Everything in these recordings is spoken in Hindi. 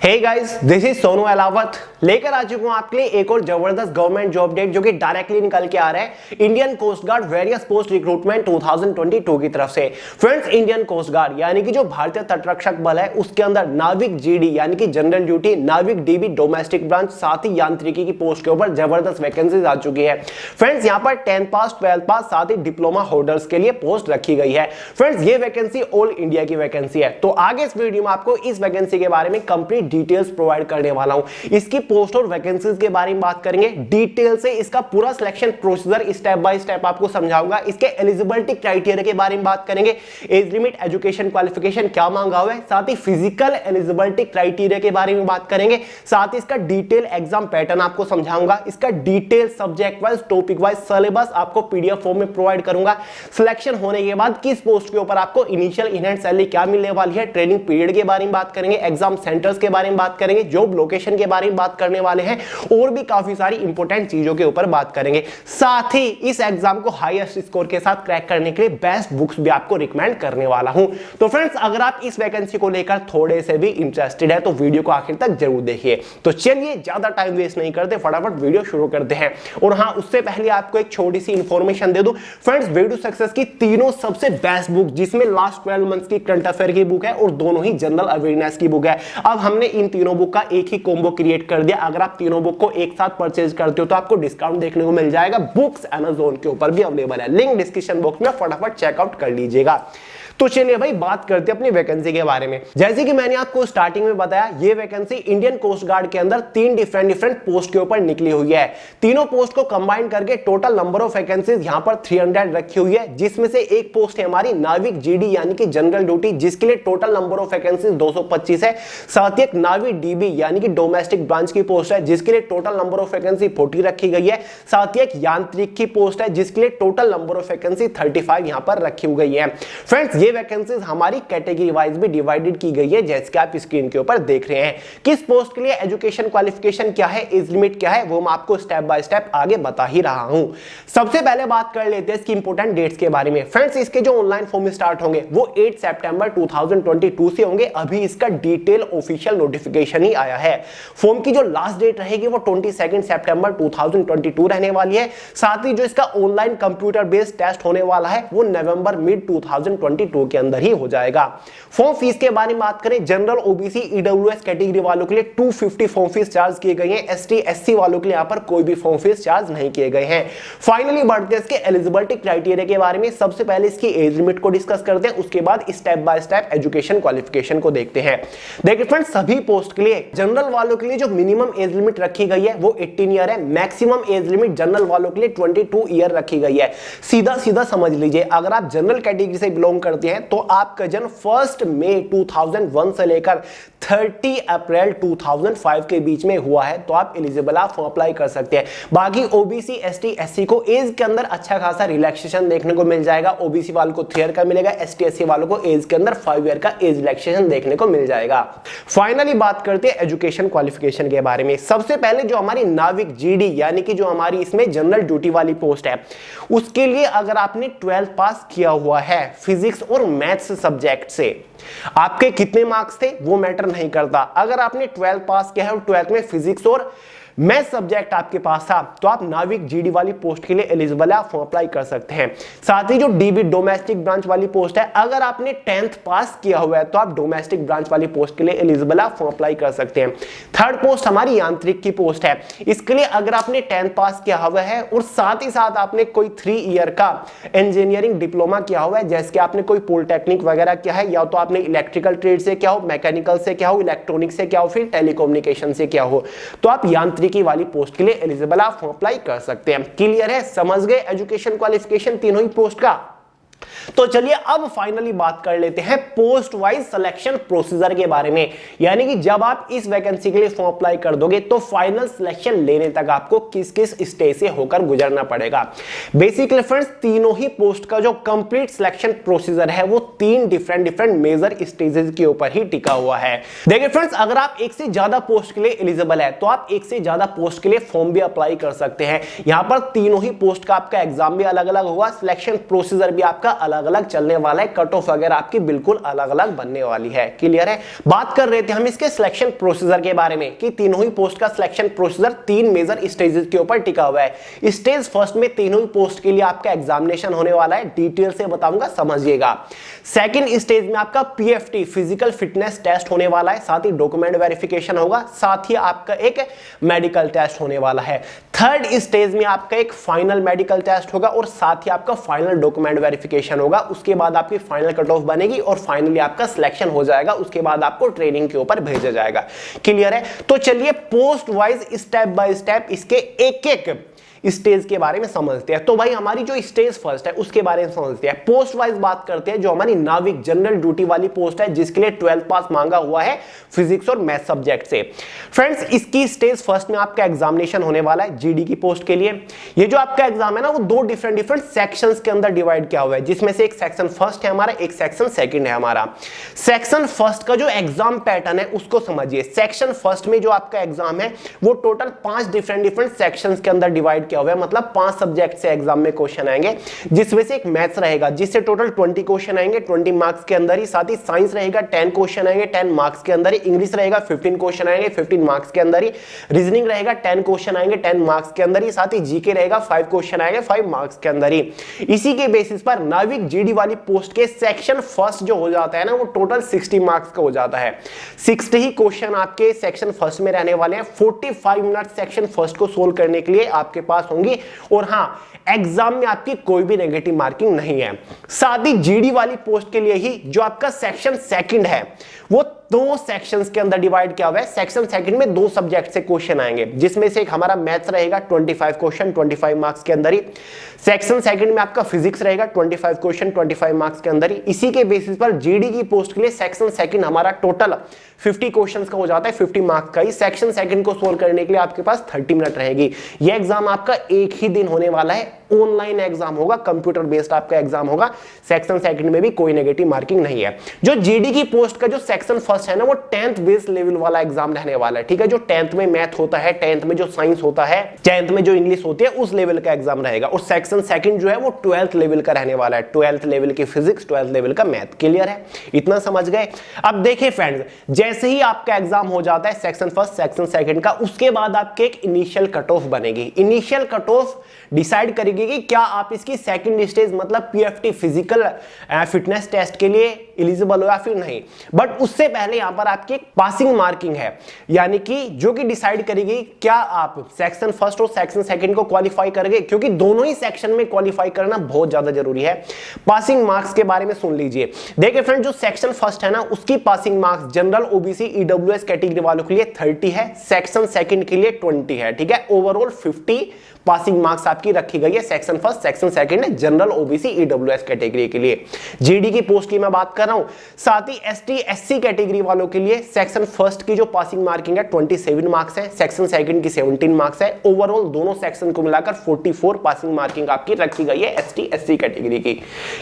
Hey guys, this is Sonu Alawat लेकर आ चुका हूं आपके लिए एक और जबरदस्त गवर्नमेंट जॉब अपडेट जो कि डायरेक्टली निकल के आ रहा है Indian coast guard various post recruitment 2022 की तरफ से। फ्रेंड्स, इंडियन कोस्ट गार्ड यानी कि जो भारतीय तटरक्षक बल है उसके अंदर नाविक जीडी यानी कि जनरल ड्यूटी, नाविक डीबी डोमेस्टिक ब्रांच, साथ ही यांत्रिकी की पोस्ट के ऊपर जबरदस्त वैकेंसीज आ चुकी है। फ्रेंड्स, यहां पर 10th पास 12th पास साथ ही डिप्लोमा होल्डर्स के लिए पोस्ट रखी गई है। फ्रेंड्स, ये वैकेंसी ऑल इंडिया की वैकेंसी है। तो आगे इस वीडियो में आपको इस वैकेंसी के बारे में कंप्लीट डिटेल्स प्रोवाइड करने वाला हूं। इसकी पोस्ट और वैकेंसीज के बारे में बात करेंगे डिटेल से, इसका पूरा selection procedure step by step आपको समझाऊंगा। इसके एलिजिबिलिटी क्राइटेरिया के बारे में बात करेंगे, एज लिमिट, एजुकेशन क्वालिफिकेशन क्या मांगा हुआ है, साथ ही फिजिकल एलिजिबिलिटी क्राइटेरिया के बारे में बात करेंगे, साथ ही इसका डिटेल एग्जाम पैटर्न आपको समझाऊंगा। इसका detail subject wise, topic wise syllabus आपको पीडीएफ फॉर्म में प्रोवाइड करूंगा। सिलेक्शन होने के बाद किस पोस्ट के ऊपर आपको इनिशियल इन सैलरी क्या मिलने वाली है, ट्रेनिंग पीरियड के बारे में बात करेंगे, एग्जाम सेंटर्स के बारे में बात करेंगे, जॉब लोकेशन के बारे में बात करने वाले हैं और भी काफी सारी इंपॉर्टेंट चीजों के ऊपर बात करेंगे। साथ ही इस एग्जाम को हाईएस्ट स्कोर के साथ क्रैक करने के लिए बेस्ट बुक्स भी आपको रिकमेंड करने वाला हूं। तो फ्रेंड्स, अगर आप इस वैकेंसी को लेकर थोड़े से भी इंटरेस्टेड है तो वीडियो को आखिर तक जरूर देखिए। तो चलिए ज्यादा टाइम वेस्ट नहीं करते, फटाफट वीडियो शुरू करते हैं। और हां, उससे पहले आपको एक छोटी सी इंफॉर्मेशन दे दूं। फ्रेंड्स, वे टू सक्सेस की तीनों सबसे बेस्ट बुक, जिसमें लास्ट 12 मंथ्स की करंट अफेयर की बुक है और दोनों ही जनरल अवेयरनेस की बुक है। अब हमने इन तीनों बुक का एक ही कॉम्बो क्रिएट कर दिया। अगर आप तीनों बुक को एक साथ परचेज करते हो तो आपको डिस्काउंट देखने को मिल जाएगा। बुक्स Amazon के ऊपर भी अवेलेबल है, लिंक डिस्क्रिप्शन बॉक्स में, फटाफट चेकआउट कर लीजिएगा। तो चलिए भाई बात करते हैं अपनी वैकेंसी के बारे में। जैसे कि मैंने आपको स्टार्टिंग में बताया, ये वैकेंसी इंडियन कोस्ट गार्ड के अंदर तीन डिफरेंट पोस्ट के ऊपर निकली हुई है। तीनों पोस्ट को कंबाइन करके टोटल नंबर ऑफ वैकेंसीज यहां पर 300 रखी हुई है, जिसमें से एक पोस्ट है हमारी नाविक जीडी यानी कि जनरल ड्यूटी, जिसके लिए टोटल नंबर ऑफ वैकेंसीज 225 है। साथ ही एक नाविक डीबी यानी कि डोमेस्टिक ब्रांच की पोस्ट है, जिसके लिए टोटल नंबर ऑफ वैकेंसी 40 रखी गई है। साथ ही एक यांत्रिक की पोस्ट है, जिसके लिए टोटल नंबर ऑफ वैकेंसी 35 यहां पर रखी गई है। फ्रेंड्स, ये वैकेंसीज हमारी कैटेगरी वाइज भी डिवाइडेड की गई है, जैसे कि आप स्क्रीन के ऊपर देख रहे हैं। किस पोस्ट के लिए एजुकेशन क्वालिफिकेशन क्या है, एज लिमिट क्या है, वो मैं आपको स्टेप बाय स्टेप आगे बता ही रहा हूं। सबसे पहले बात कर लेते हैं इसकी इंपॉर्टेंट डेट्स के बारे में। फ्रेंड्स, इसके जो ऑनलाइन फॉर्म स्टार्ट होंगे वो 8 सितंबर 2022 से होंगे। अभी इसका डिटेल ऑफिशियल नोटिफिकेशन ही आया है। फॉर्म की जो लास्ट डेट रहेगी वो 22 सितंबर 2022 रहने वाली है। साथ ही जो इसका ऑनलाइन कंप्यूटर बेस्ड टेस्ट होने वाला है वो नवंबर मिड 2022 के अंदर ही हो जाएगा। फॉर्म फीस के बारे में बात करें, जनरल, ओबीसी, ईडब्ल्यूएस कैटेगरी वालों के लिए 250 फॉर्म फीस चार्ज किए गए हैं। एसटी एससी वालों के लिए यहां पर कोई भी फॉर्म फीस चार्ज नहीं किए गए हैं। फाइनली बढ़ते हैं इसके एलिजिबिलिटी क्राइटेरिया के बारे में। सबसे पहले इसकी एज लिमिट को डिस्कस करते हैं, उसके बाद step by step education qualification को देखते हैं। देखिए फ्रेंड्स, सभी पोस्ट के लिए जनरल वालों के लिए जो मिनिमम एज लिमिट रखी गई है वो 18 ईयर है। मैक्सिमम एज लिमिट जनरल वालों के लिए 22 ईयर रखी गई है। सीधा सीधा समझ लीजिए, अगर आप जनरल कैटेगरी से बिलोंग करते हैं तो आपका जन्म 1 मई 2001 से लेकर 30 अप्रैल 2005 के बीच में हुआ है तो आप एलिजिबल आप फॉर्म अप्लाई कर सकते हैं। बाकी ओबीसी, एसटी, एससी को एज के अंदर अच्छा खासा रिलैक्सेशन देखने को मिल जाएगा। ओबीसी वालों को 3 ईयर का मिलेगा, एसटी एससी वालों को एज के अंदर 5 ईयर का एज रिलैक्सेशन देखने को मिल जाएगा। फाइनली बात करते हैं एजुकेशन क्वालिफिकेशन के बारे में। सबसे पहले जो हमारी नाविक जीडी यानी कि जो हमारी इसमें जनरल ड्यूटी वाली पोस्ट है, उसके लिए अगर आपने 12th पास किया हुआ है फिजिक्स और मैथ्स सब्जेक्ट से, आपके कितने मार्क्स थे वो मैटर नहीं करता। अगर आपने 12th पास किया है और 12th में फिजिक्स और मैथ सब्जेक्ट आपके पास था तो आप नाविक जीडी वाली पोस्ट के लिए एलिजिबल है, आप फॉर्म अप्लाई कर सकते हैं। साथ ही जो डीबी डोमेस्टिक ब्रांच वाली पोस्ट है, अगर आपने 10th पास किया हुआ है तो आप डोमेस्टिक ब्रांच वाली पोस्ट के लिए एलिजिबल है, आप फॉर्म अप्लाई कर सकते हैं। थर्ड पोस्ट हमारी यांत्रिक की पोस्ट है। इसके लिए अगर आपने 10th पास किया हुआ है और साथ ही साथ आपने कोई 3 ईयर का इंजीनियरिंग डिप्लोमा किया हुआ है, जैसे कि आपने कोई पॉलिटेक्निक वगैरह किया है, या तो आपने इलेक्ट्रिकल ट्रेड से क्या हो, मैकेनिकल से क्या हो, इलेक्ट्रॉनिक से क्या हो, फिर टेलीकम्युनिकेशन से क्या हो, तो आप यांत्रिक की वाली पोस्ट के लिए एलिजिबल आप फॉर्म अप्लाई कर सकते हैं। क्लियर है, समझ गए एजुकेशन क्वालिफिकेशन तीनों ही पोस्ट का। तो चलिए अब फाइनली बात कर लेते हैं पोस्ट वाइज सिलेक्शन प्रोसीजर के बारे में। यानी कि जब आप इस वैकेंसी के लिए फॉर्म अप्लाई कर दोगे तो फाइनल सिलेक्शन लेने तक आपको किस किस स्टेज से होकर गुजरना पड़ेगा। बेसिकली फ्रेंड्स, तीनों ही पोस्ट का जो कंप्लीट सिलेक्शन प्रोसीजर है वो 3 डिफरेंट मेजर स्टेजेस के ऊपर ही टिका हुआ है। देखिए फ्रेंड्स, अगर आप एक से ज्यादा पोस्ट के लिए एलिजिबल है तो आप एक से ज्यादा पोस्ट के लिए फॉर्म भी अप्लाई कर सकते हैं। यहां पर तीनों ही पोस्ट का आपका एग्जाम भी अलग अलग होगा, सिलेक्शन प्रोसीजर भी आपका अलग अलग चलने वाला है, कट ऑफ वगैरह आपकी बिल्कुल अलग अलग बनने वाली है। क्लियर है। बात कर रहे थे हम इसके सिलेक्शन प्रोसीजर के बारे में कि तीनों ही पोस्ट का सिलेक्शन प्रोसीजर 3 मेजर स्टेजेस के ऊपर टिका हुआ है। स्टेज फर्स्ट में तीनों ही पोस्ट के लिए आपका एग्जामिनेशन होने वाला है, डिटेल से बताऊंगा, समझिएगा। सेकंड स्टेज में आपका पीएफटी फिजिकल फिटनेस टेस्ट होने वाला है, साथ ही डॉक्यूमेंट वेरिफिकेशन होगा, साथ ही आपका एक मेडिकल टेस्ट होने वाला है। थर्ड स्टेज में आपका एक फाइनल मेडिकल टेस्ट होगा और साथ ही आपका फाइनल डॉक्यूमेंट वेरिफिकेशन होगा। उसके बाद आपकी फाइनल कट ऑफ बनेगी और फाइनली आपका सिलेक्शन हो जाएगा। उसके बाद आपको ट्रेनिंग के ऊपर भेजा जाएगा। क्लियर है। तो चलिए post wise step by step इसके एक एक स्टेज के बारे में समझते हैं। तो भाई हमारी जो स्टेज फर्स्ट है उसके बारे में समझते हैं। पोस्ट वाइज बात करते हैं। जो हमारी नाविक जनरल ड्यूटी वाली पोस्ट है जिसके लिए 12th पास मांगा हुआ है फिजिक्स और मैथ सब्जेक्ट से। फ्रेंड्स इसकी स्टेज फर्स्ट में आपका एग्जामिनेशन होने वाला है जीडी की पोस्ट के लिए। ये जो आपका एग्जाम है ना वो 2 डिफरेंट सेक्शंस के अंदर डिवाइड किया हुआ है, जिसमें से एक सेक्शन फर्स्ट है हमारा, एक सेक्शन सेकंड है हमारा। सेक्शन फर्स्ट का जो एग्जाम पैटर्न है उसको समझिए। सेक्शन फर्स्ट में जो आपका एग्जाम है वो टोटल 5 डिफरेंट सेक्शंस के अंदर डिवाइड किया हुआ है, मतलब 5 सब्जेक्ट से एग्जाम में क्वेश्चन आएंगे, जिसमें से एक मैथ्स रहेगा जिससे टोटल 20 क्वेश्चन आएंगे 20 मार्क्स के अंदर ही। साथ ही साइंस रहेगा 10 क्वेश्चन आएंगे 10 मार्क्स के अंदर ही। इंग्लिश रहेगा 15 क्वेश्चन आएंगे 15 मार्क्स के अंदर ही। रीजनिंग रहेगा 10 क्वेश्चन आएंगे 10 मार्क्स के अंदर ही। साथ ही जीके रहेगा 5 क्वेश्चन आएंगे 5 मार्क्स के अंदर ही। इसी के बेसिस पर नाविक जीडी वाली पोस्ट के सेक्शन फर्स्ट जो हो जाता है ना वो टोटल 60 मार्क्स का हो जाता है। 60 ही क्वेश्चन आपके सेक्शन फर्स्ट में रहने वाले हैं। 45 मिनट सेक्शन फर्स्ट को सोल्व करने के लिए आपके पास होंगी। और हां, एग्जाम में आपकी कोई भी नेगेटिव मार्किंग नहीं है। साथ ही जीडी वाली पोस्ट के लिए ही जो आपका सेक्शन सेकंड है वो 2 सेक्शंस के अंदर डिवाइड किया हुआ है। सेक्शन सेकंड में 2 सब्जेक्ट से क्वेश्चन आएंगे, जिसमें से एक हमारा मैथ्स रहेगा 25 क्वेश्चन 25 मार्क्स के अंदर ही। सेक्शन सेकंड में आपका फिजिक्स रहेगा 25 क्वेश्चन 25 मार्क्स के अंदर ही। इसी के बेसिस पर जीडी की पोस्ट के लिए सेक्शन सेकंड हमारा टोटल 50 क्वेश्चंस का हो जाता है, 50 मार्क्स का ही। सेक्शन सेकंड को सोल्व करने के लिए आपके पास 30 मिनट रहेगी। यह एग्जाम आपका एक ही दिन होने वाला है, ऑनलाइन एग्जाम होगा, कंप्यूटर बेस्ड आपका एग्जाम होगा। सेक्शन सेकंड में भी कोई नेगेटिव मार्किंग नहीं है। जो जीडी की पोस्ट का जो सेक्शन फर्स्ट है ना वो 10th बेस लेवल वाला एग्जाम रहने वाला है, ठीक है। जो 10th में मैथ होता है, 10th में जो साइंस होता है, 10th में जो इंग्लिश होती है, उस लेवल का एग्जाम रहेगा। और सेक्शन सेकंड जो है वो 12th लेवल का रहने वाला है, 12th लेवल की फिजिक्स, 12th लेवल का मैथ। क्लियर है, इतना समझ गए। अब देखिए फ्रेंड्स, जैसे ही आपका एग्जाम हो जाता है सेक्शन फर्स्ट सेक्शन सेकंड का, उसके बाद आपके एक इनिशियल कट ऑफ बनेगी। इनिशियल कट ऑफ डिसाइड करेगी कि क्या आप इसकी सेकंड स्टेज मतलब पीएफटी फिजिकल फिटनेस टेस्ट के लिए एलिजिबल हो या फिर नहीं। बट उससे पहले यहां पर आपकी एक पासिंग मार्किंग है, यानी कि जो कि डिसाइड करेगी क्या आप सेक्शन फर्स्ट और सेक्शन सेकंड को क्वालिफाई करेंगे, क्योंकि दोनों ही सेक्शन में क्वालिफाई करना बहुत ज्यादा जरूरी है। पासिंग मार्क्स के बारे में सुन लीजिए। देखिए फ्रेंड, जो सेक्शन फर्स्ट है ना उसकी passing marks general OBC EWS category वालों के लिए 30 है, सेक्शन सेकंड के लिए 20 है, ठीक है। ओवरऑल 50 पासिंग मार्क्स आपकी रखी गई है section first section second general OBC EWS category के लिए। जीडी की पोस्ट की मैं बात कर रहा हूं। साथ ही एसटी एससी कैटेगरी वालों के लिए सेक्शन फर्स्ट की जो पासिंग मार्किंग है 27 मार्क्स है, सेक्शन सेकंड की 17 मार्क्स है। ओवरऑल दोनों सेक्शन को मिलाकर 44 पासिंग मार्किंग आपकी रखी गई है एसटी एससी कैटेगरी की।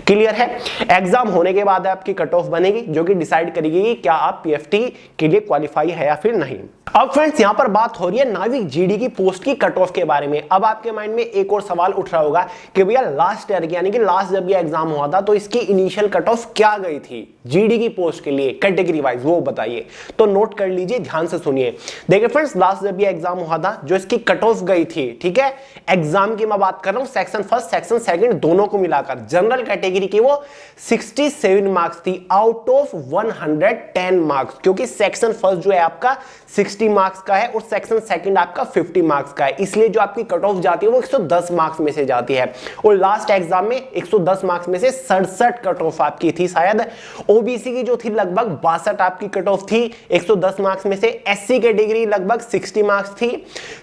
क्लियर है। एग्जाम होने के बाद आपकी कट ऑफ बनेगी जो कि डिसाइड करेगी कि क्या आप पीएफटी के लिए क्वालिफाई है या फिर नहीं। अब फ्रेंड्स यहां पर बात हो रही है नाविक जीडी की पोस्ट की कट ऑफ के बारे में। अब आपके माइंड में एक और सवाल उठ रहा होगा कि भैया लास्ट ईयर यानी कि लास्ट जब ये एग्जाम हुआ था तो इसकी इनिशियल कट ऑफ क्या गई थी जीडी की पोस्ट के लिए कैटेगरी वाइज, वो बताइए। तो नोट कर लीजिए, ध्यान से सुनिए। देखिए फ्रेंड्स, लास्ट जब ये एग्जाम हुआ था जो इसकी कट ऑफ गई थी, ठीक है, एग्जाम की मैं बात कर रहा हूं सेक्शन फर्स्ट सेक्शन सेकंड दोनों को मिलाकर, जनरल कैटेगरी की वो 67 मार्क्स थी आउट ऑफ 110 मार्क्स, क्योंकि सेक्शन फर्स्ट जो है आपका 60 मार्क्स का है और सेक्शन सेकंड आपका 50 मार्क्स का है, इसलिए जो आपकी कट ऑफ जाती है वो 110 मार्क्स में से जाती है। और लास्ट एग्जाम में 110 मार्क्स में से 67 कट ऑफ आपकी थी शायद। ओबीसी की जो थी लगभग 62 आपकी कट ऑफ थी 110 मार्क्स में से। एससी कैटेगरी लगभग 60 मार्क्स थी।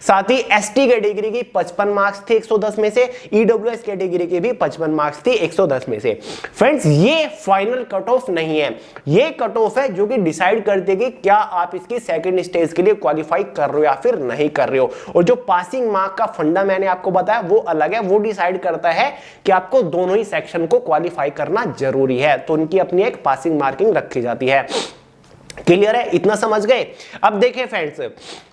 साथ ही एसटी कैटेगरी की 55 मार्क्स थे 110 में से। ईडब्ल्यूएस कैटेगरी की भी 55 मार्क्स थी 110 में से। फ्रेंड्स, ये फाइनल कट ऑफ नहीं है, ये कट ऑफ है जो कि डिसाइड कर देगी क्या आप इसकी सेकंड स्टेज के लिए क्वालिफाई कर रहे हो या फिर नहीं कर रहे हो। और जो पासिंग मार्क का फंडा मैंने आपको बताया वो अलग है, वो डिसाइड करता है कि आपको दोनों ही सेक्शन को क्वालिफाई करना जरूरी है, तो उनकी अपनी एक पासिंग मार्किंग रखी जाती है। क्लियर है, इतना समझ गए। अब देखिए फ्रेंड्स,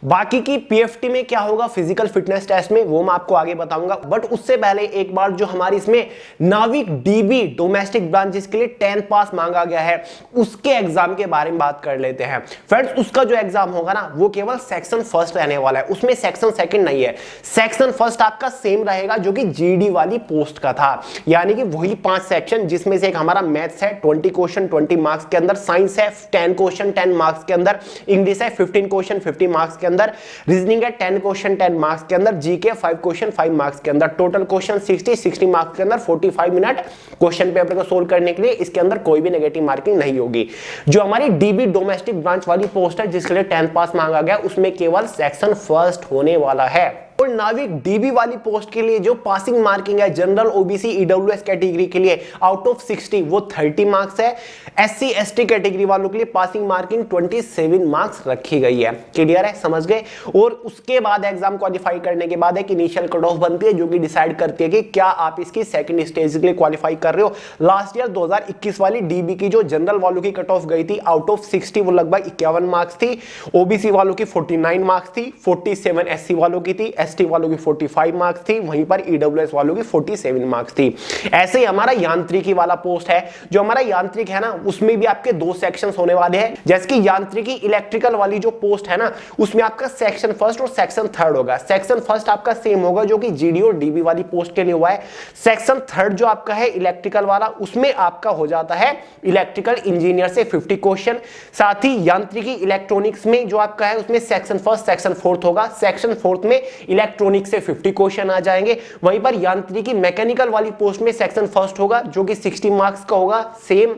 बाकी की पीएफटी में क्या होगा फिजिकल फिटनेस टेस्ट में, वो मैं आपको आगे बताऊंगा। बट उससे पहले एक बार जो हमारी इसमें नाविक डीबी डोमेस्टिक ब्रांच जिसके लिए 10 पास मांगा गया है, उसके एग्जाम के बारे में बात कर लेते हैं। फ्रेंड्स, उसका जो एग्जाम होगा ना वो केवल सेक्शन फर्स्ट रहने वाला है, उसमें सेक्शन सेकंड नहीं है। सेक्शन फर्स्ट आपका सेम रहेगा जो कि जीडी वाली पोस्ट का था, यानी कि वही 5 सेक्शन, जिसमें से एक हमारा मैथ्स है 20 क्वेश्चन 20 मार्क्स के अंदर, साइंस है 10 क्वेश्चन 10 मार्क्स के अंदर, इंग्लिश है 15 क्वेश्चन 50 मार्क्स के अंदर, रीजनिंग है 10 क्वेश्चन 10 मार्क्स के अंदर, जीके 5 क्वेश्चन 5 मार्क्स के अंदर, टोटल क्वेश्चन 60 मार्क्स के अंदर, 45 मिनट क्वेश्चन पेपर को सोल्व करने के लिए। इसके अंदर कोई भी नेगेटिव मार्किंग नहीं होगी। जो हमारी डीबी डोमेस्टिक ब्रांच वाली पोस्ट है जिसके लिए 10 पास मांगा गया, उसमें केवल सेक्शन फर्स्ट होने वाला है। और नाविक डीबी वाली पोस्ट के लिए जो पासिंग मार्किंग है जनरल ओबीसी ईडब्ल्यूएस कैटेगरी के लिए आउट ऑफ 60 वो 30 मार्क्स है। एससी एसटी कैटेगरी वालों के लिए पासिंग मार्किंग 27 मार्क्स रखी गई है। क्लियर है, समझ गए। और उसके बाद एग्जाम क्वालिफाई करने के बाद एक इनिशियल कट ऑफ बनती है जो कि डिसाइड करती है कि क्या आप इसकी सेकंड स्टेज के लिए क्वालिफाई कर रहे हो। लास्ट ईयर 2021 वाली डीबी की जो जनरल वालों की कट ऑफ गई थी आउट ऑफ 60 वो लगभग 51 मार्क्स थी, ओबीसी वालों की 49 मार्क्स थी, 47 एससी वालों की थी, एसटी वालों की 45 मार्क्स थी, वहीं पर ईडब्ल्यूएस वालों की 47 मार्क्स थी। ऐसे ही हमारा यांत्रिकी वाला पोस्ट है, जो हमारा यांत्रिक है ना उसमें भी आपके 2 सेक्शंस होने वाले हैं। जैसे कि यांत्रिकी इलेक्ट्रिकल वाली जो पोस्ट है ना उसमें आपका सेक्शन फर्स्ट और सेक्शन थर्ड होगा। सेक्शन फर्स्ट आपका सेम होगा जो कि जीडी और डीबी वाली पोस्ट के लिए हुआ है। सेक्शन थर्ड जो आपका है इलेक्ट्रिकल वाला, उसमें आपका हो जाता है इलेक्ट्रिकल इंजीनियर से 50 क्वेश्चन। साथ ही यांत्रिकी इलेक्ट्रॉनिक्स में जो आपका है उसमें सेक्शन फर्स्ट सेक्शन फोर्थ होगा। सेक्शन फोर्थ में इलेक्ट्रॉनिक्स से 50 क्वेश्चन आ जाएंगे। वहीं पर यांत्रिकी मैकेनिकल वाली पोस्ट में सेक्शन फर्स्ट होगा जो कि 60 मार्क्स का होगा सेम।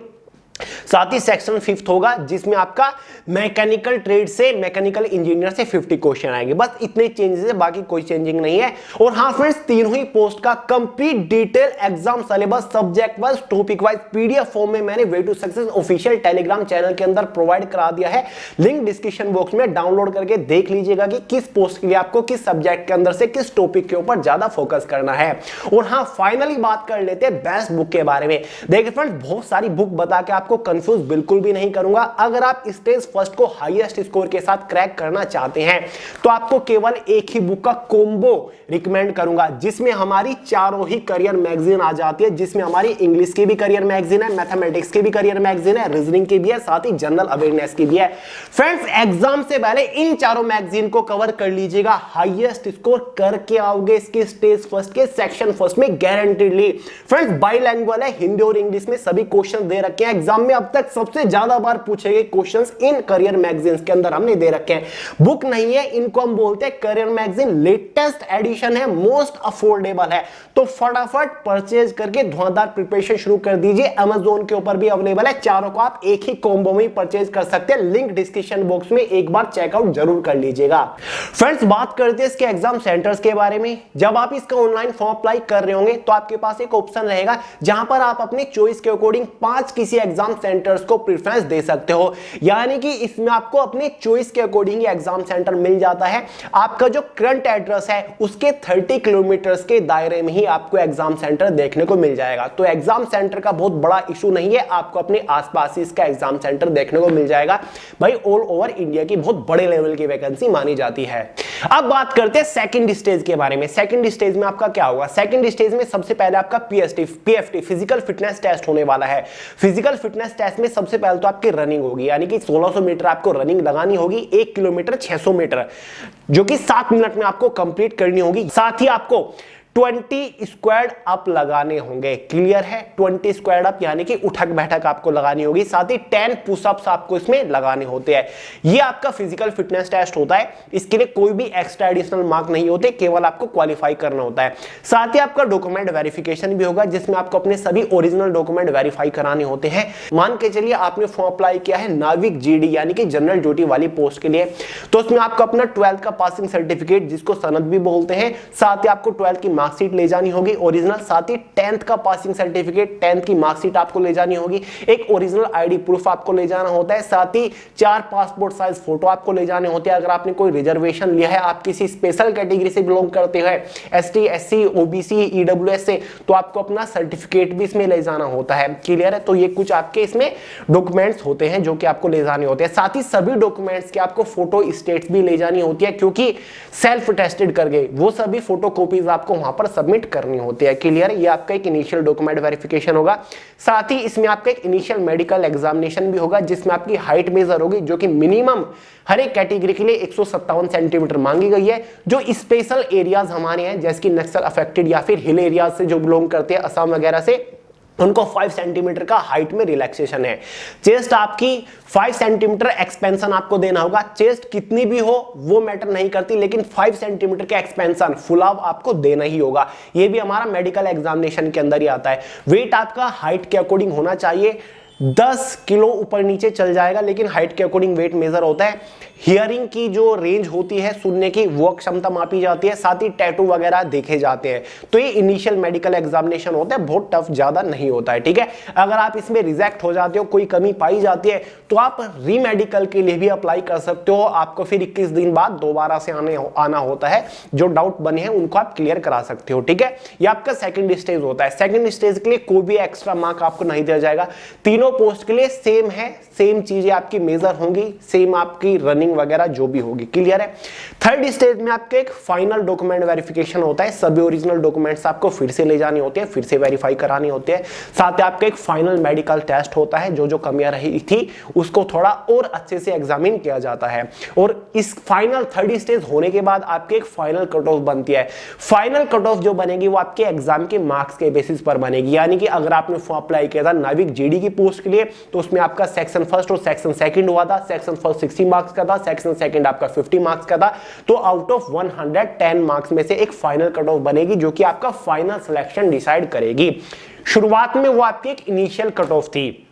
साथ ही सेक्शन फिफ्थ होगा जिसमें आपका मैकेनिकल ट्रेड से मैकेनिकल इंजीनियर से 50 क्वेश्चन आएंगे। बस इतने चेंजेस है, बाकी कोई चेंजिंग नहीं है। और हाँ फ्रेंड्स, तीनों ही पोस्ट का complete detail exam syllabus subject wise topic wise PDF form में मैंने way to success official Telegram channel के अंदर प्रोवाइड करा दिया है। लिंक डिस्क्रिप्शन बॉक्स में डाउनलोड करके देख लीजिएगा कि किस पोस्ट के लिए आपको किस सब्जेक्ट के अंदर से किस टॉपिक के ऊपर ज्यादा फोकस करना है। और हाँ, फाइनली बात कर लेते हैं बेस्ट बुक के बारे में। देखिए फ्रेंड्स, बहुत सारी बुक बता के आपको कंफ्यूज बिल्कुल भी नहीं करूंगा। अगर आप स्टेज फर्स्ट को हाईएस्ट स्कोर के साथ क्रैक करना चाहते हैं तो आपको केवल एक ही बुक का कॉम्बो रिकमेंड करूंगा, जिसमें हमारी चारों ही करियर मैगजीन आ जाती है, जिसमें हमारी इंग्लिश की भी करियर मैगजीन है, मैथमेटिक्स की भी करियर मैगजीन है, रीजनिंग की भी है, साथ ही जनरल अवेयरनेस की भी है। फ्रेंड्स, एग्जाम से पहले इन चारों मैगजीन को कवर कर लीजिएगा। हाईएस्ट स्कोर करके आओगे इसके स्टेज फर्स्ट के सेक्शन फर्स्ट में गारंटीडली। फ्रेंड्स, बाइलैंग्युअल है, हिंदी और इंग्लिश में सभी क्वेश्चन दे रखे हैं। एग्जाम में अब तक सबसे ज्यादा बार पूछे गए क्वेश्चंस इन करियर मैगजीन्स के अंदर हमने दे रखे हैं। बुक नहीं है, इनको हम बोलते हैं करियर मैगजीन। लेटेस्ट एडिशन है, मोस्ट अफोर्डेबल है, तो फटाफट परचेज करके धुआंधार प्रिपरेशन शुरू कर दीजिए। Amazon के ऊपर भी अवेलेबल है, चारों को आप एक ही कॉम्बो में परचेज कर सकते हैं। लिंक डिस्क्रिप्शन बॉक्स में एक बार चेकआउट जरूर कर लीजिएगा। फ्रेंड्स, बात करते हैं इसके एग्जाम सेंटर्स के बारे में। जब आप इसका ऑनलाइन फॉर्म अप्लाई कर रहे होंगे तो आपके पास एक ऑप्शन रहेगा जहां पर आप अपनी चॉइस के अकॉर्डिंग 5 किसी एग्जाम सेंटर्स को प्रेफरेंस दे सकते हो। यानी कि इसमें आपको अपने चॉइस के अकॉर्डिंग एग्जाम सेंटर मिल जाता है। आपका जो करंट एड्रेस है उसके 30 किलोमीटर के दायरे में ही आपको एग्जाम सेंटर देखने को मिल जाएगा। तो एग्जाम सेंटर का बहुत बड़ा इशू नहीं है, आपको अपने आसपास ही इसका एग्जाम सेंटर देखने को मिल जाएगा। भाई, ऑल ओवर इंडिया की बहुत बड़े लेवल की वैकेंसी मानी जाती है। अब बात करते हैं सेकंड स्टेज के बारे में। सेकंड स्टेज में आपका क्या होगा? सेकंड स्टेज में सबसे पहले आपका पीएफटी फिजिकल फिटनेस टेस्ट होने वाला है। फिजिकल फिटनेस टेस्ट में सबसे पहले तो आपकी रनिंग होगी, यानी कि 1600 मीटर आपको रनिंग लगानी होगी, 1 किलोमीटर 600 मीटर, जो कि 7 मिनट में आपको कंप्लीट करनी होगी। साथ ही आपको 20 स्क्वाड अप लगाने होंगे। क्लियर है? 20 स्क्वाड अप यानी कि उठक बैठक आपको लगानी होगी। साथ ही 10 पुशअप्स आपको इसमें लगाने होते हैं। ये आपका फिजिकल फिटनेस टेस्ट होता है। इसके लिए कोई भी एक्स्ट्रा एडिशनल मार्क नहीं होते, केवल आपको क्वालिफाई करना होता है। साथ ही आपका डॉक्यूमेंट वेरिफिकेशन भी होगा, जिसमें आपको अपने सभी ओरिजिनल डॉक्यूमेंट वेरीफाई कराने होते हैं। मान के चलिए आपने फॉर्म अप्लाई किया है नाविक जीडी यानी कि जनरल ड्यूटी वाली पोस्ट के लिए, तो उसमें आपको अपना 12th का पासिंग सर्टिफिकेट, जिसको सनद भी बोलते हैं, साथ ही आपको 12th की मार्कशीट ले जानी होगी ओरिजिनल, साथ ही 10th का पासिंग सर्टिफिकेट, 10th की मार्कशीट आपको ले जानी होगी, एक ओरिजिनल आईडी प्रूफ आपको ले जाना होता है, साथ ही 4 पासपोर्ट साइज फोटो आपको ले जाने होते हैं। अगर आपने कोई रिजर्वेशन लिया है, आप किसी स्पेशल कैटेगरी से बिलोंग करते हैं, एसटी, एससी, ओबीसी, ईडब्ल्यूएस से, तो आपको अपना सर्टिफिकेट भी इसमें ले जाना होता है। क्लियर है? तो ये कुछ आपके इसमें डॉक्यूमेंट्स होते हैं जो कि आपको ले जाने होते हैं। साथ ही सभी डॉक्यूमेंट्स के आपको फोटो स्टेट्स भी ले जानी होती है, क्योंकि सेल्फ टेस्टेड कर गए वो सभी फोटो कॉपीज आपको वहां पर सबमिट करनी होती है। क्लियर? ये आपका एक इनिशियल डॉक्यूमेंट वेरिफिकेशन होगा। साथ ही इसमें आपका एक इनिशियल मेडिकल एग्जामिनेशन भी होगा, जिसमें आपकी हाइट मेजर होगी, जो कि मिनिमम हर एक कैटेगरी के लिए 157 सेंटीमीटर मांगी गई है। जो स्पेशल एरियाज हमारे हैं, जैसे कि नक्सल अफेक्टेड या फिर हिल एरियाज से जो बिलोंग करते हैं, असम वगैरह से, उनको 5 सेंटीमीटर का हाइट में रिलैक्सेशन है। चेस्ट आपकी 5 सेंटीमीटर एक्सपेंशन आपको देना होगा। चेस्ट कितनी भी हो वो मैटर नहीं करती, लेकिन 5 सेंटीमीटर का एक्सपेंशन फुलाव आपको देना ही होगा। ये भी हमारा मेडिकल एग्जामिनेशन के अंदर ही आता है। वेट आपका हाइट के अकॉर्डिंग होना चाहिए, 10 किलो ऊपर नीचे चल जाएगा, लेकिन हाइट के अकॉर्डिंग वेट मेजर होता है। हियरिंग की जो रेंज होती है, सुनने की, वो क्षमता मापी जाती है। साथ ही टैटू वगैरह देखे जाते हैं। तो ये इनिशियल मेडिकल एग्जामिनेशन होता है, बहुत टफ ज्यादा नहीं होता है। ठीक है? अगर आप इसमें रिजेक्ट हो जाते हो, कोई कमी पाई जाती है, तो आप री मेडिकल के लिए भी अप्लाई कर सकते हो। आपको फिर 21 दिन बाद दोबारा से आना होता है। जो डाउट बने हैं उनको आप क्लियर करा सकते हो। ठीक है? ये आपका सेकंड स्टेज होता है। सेकंड स्टेज के लिए कोई भी एक्स्ट्रा मार्क आपको नहीं दिया जाएगा। तीनों पोस्ट के लिए सेम है, सेम चीजें आपकी मेजर होंगी, सेम आपकी रनिंग वगैरह जो भी होगी। क्लियर है? थर्ड स्टेज में आपके एक फाइनल डॉक्यूमेंट वेरिफिकेशन होता है। सभी ओरिजिनल डॉक्यूमेंट्स आपको फिर से ले जानी होती है, फिर से वेरीफाई करानी होती है। साथ ही आपका एक फाइनल मेडिकल टेस्ट होता है, जो कमियां रही थी उसको थोड़ा और अच्छे से एग्जामिन किया जाता है। और इस फाइनल थर्ड स्टेज होने के बाद आपके एक फाइनल कट ऑफ बनती है। फाइनल कट ऑफ जो बनेगी वो आपके एग्जाम के मार्क्स के बेसिस पर बनेगी। यानी कि अगर आपने फॉर्म अप्लाई किया था नाविक जीडी की पोस्ट के लिए, तो उसमें आपका सेक्शन फर्स्ट और सेक्शन सेकंड हुआ था। सेक्शन फर्स्ट 60 मार्क्स का था, सेक्शन सेकंड आपका 50 मार्क्स का था। तो आउट ऑफ 110 मार्क्स में से एक फाइनल कट ऑफ बनेगी, जो कि आपका फाइनल सिलेक्शन डिसाइड करेगी। शुरुआत में वो आपकी एक इनिशियल कट ऑफ थी,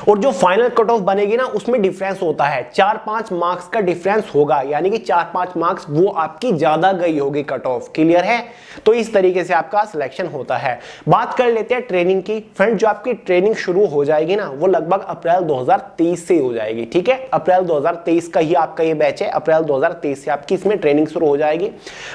और जो फाइनल कट ऑफ बनेगी ना, उसमें डिफरेंस होता है, 4-5 मार्क्स का डिफरेंस होगा। यानी कि 4-5 मार्क्स वो आपकी ज्यादा गई होगी कट ऑफ। क्लियर है? तो इस तरीके से आपका सिलेक्शन होता है। बात कर लेते हैं ट्रेनिंग की। फ्रेंड, जो आपकी ट्रेनिंग शुरू हो जाएगी ना, वो लगभग अप्रैल 2023 से हो जाएगी। ठीक है? अप्रैल 2023 का ही आपका ये बैच है। अप्रैल 2023 से आपकी इसमें ट्रेनिंग शुरू हो जाएगी।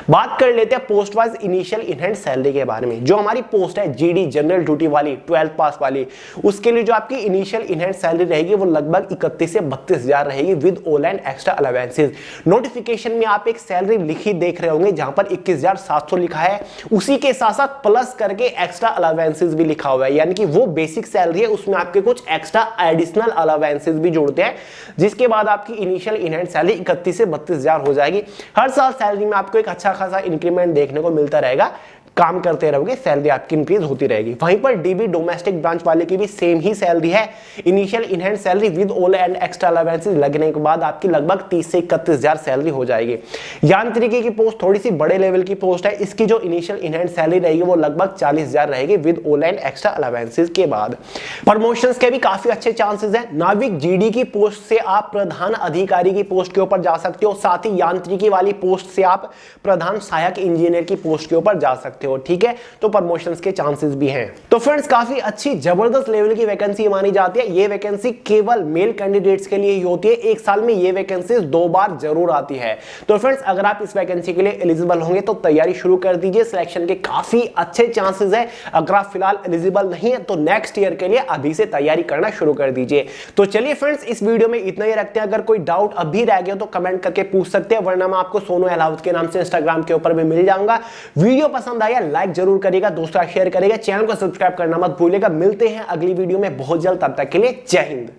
बात कर लेते हैं post wise initial in hand salary के बारे में। जो हमारी पोस्ट है जीडी जनरल ड्यूटी वाली, 12th पास वाली, उसके लिए जो आपकी इनिशियल इन हैंड सैलरी रहेगी वो लगभग 31 से 32 हजार रहेगी, with all and extra allowances. Notification में आप एक सैलरी लिखी देख रहे होंगे, जहां पर 21,700 लिखा है। उसी के साथ साथ प्लस करके एक्स्ट्रा अलावेंसेस भी लिखा हुआ है। यानी कि वो बेसिक सैलरी है, उसमें आपके कुछ एक्स्ट्रा एडिशनल अलावेंसेस भी जोड़ते हैं, जिसके बाद आपकी इनिशियल इन हैंड सैलरी 31 से 32 हजार हो जाएगी। हर साल सैलरी में आपको एक अच्छा खासा इंक्रीमेंट देखने को मिलता रहेगा। काम करते रहोगे, सैलरी आपकी इंक्रीज होती रहेगी। वहीं पर डीबी डोमेस्टिक ब्रांच वाले की भी सेम ही सैलरी है। Initial in hand salary with all and extra allowances लगने के बाद आपकी लगभग 30 से 31 हजार सैलरी हो जाएगी। यांत्रिकी की पोस्ट थोड़ी सी बड़े लेवल की पोस्ट है, इसकी जो इनिशियल इन हैंड सैलरी रहेगी वो लगभग 40 हजार रहेगी, with all and extra allowances के बाद। प्रमोशंस के भी काफी अच्छे चांसेस हैं। नाविक जीडी की पोस्ट से आप प्रधान अधिकारी की पोस्ट के ऊपर जा सकते हो। साथ ही यांत्रिकी वाली पोस्ट से आप प्रधान सहायक इंजीनियर की पोस्ट के ऊपर जा सकते हो। ठीक है? तो प्रमोशंस के चांसेस भी हैं। तो फ्रेंड्स, काफी अच्छी जबरदस्त लेवल की वैकेंसी मानी जाती है। ये वैकेंसी केवल मेल कैंडिडेट्स के लिए ही होती है। एक साल में ये वैकेंसी 2 बार जरूर आती है। तो फ्रेंड्स, अगर आप इस वैकेंसी के लिए एलिजिबल होंगे तो तैयारी शुरू कर दीजिए। सिलेक्शन के काफी अच्छे चांसेस है। अगर आप फिलहाल एलिजिबल नहीं है तो नेक्स्ट ईयर के लिए अभी से तैयारी करना शुरू कर दीजिए। तो चलिए फ्रेंड्स, इस वीडियो में इतना ही रखते हैं। अगर कोई डाउट अभी रह गया तो कमेंट करके पूछ सकते हैं, वरना मैं आपको सोनू अहलावत के नाम से इंस्टाग्राम के ऊपर भी मिल जाऊंगा। वीडियो पसंद आया लाइक जरूर करिएगा, दोस्तों शेयर करिएगा, चैनल को सब्सक्राइब करना मत भूलिएगा। मिलते हैं अगली वीडियो में बहुत जल्द, तब तक के लिए जय हिंद।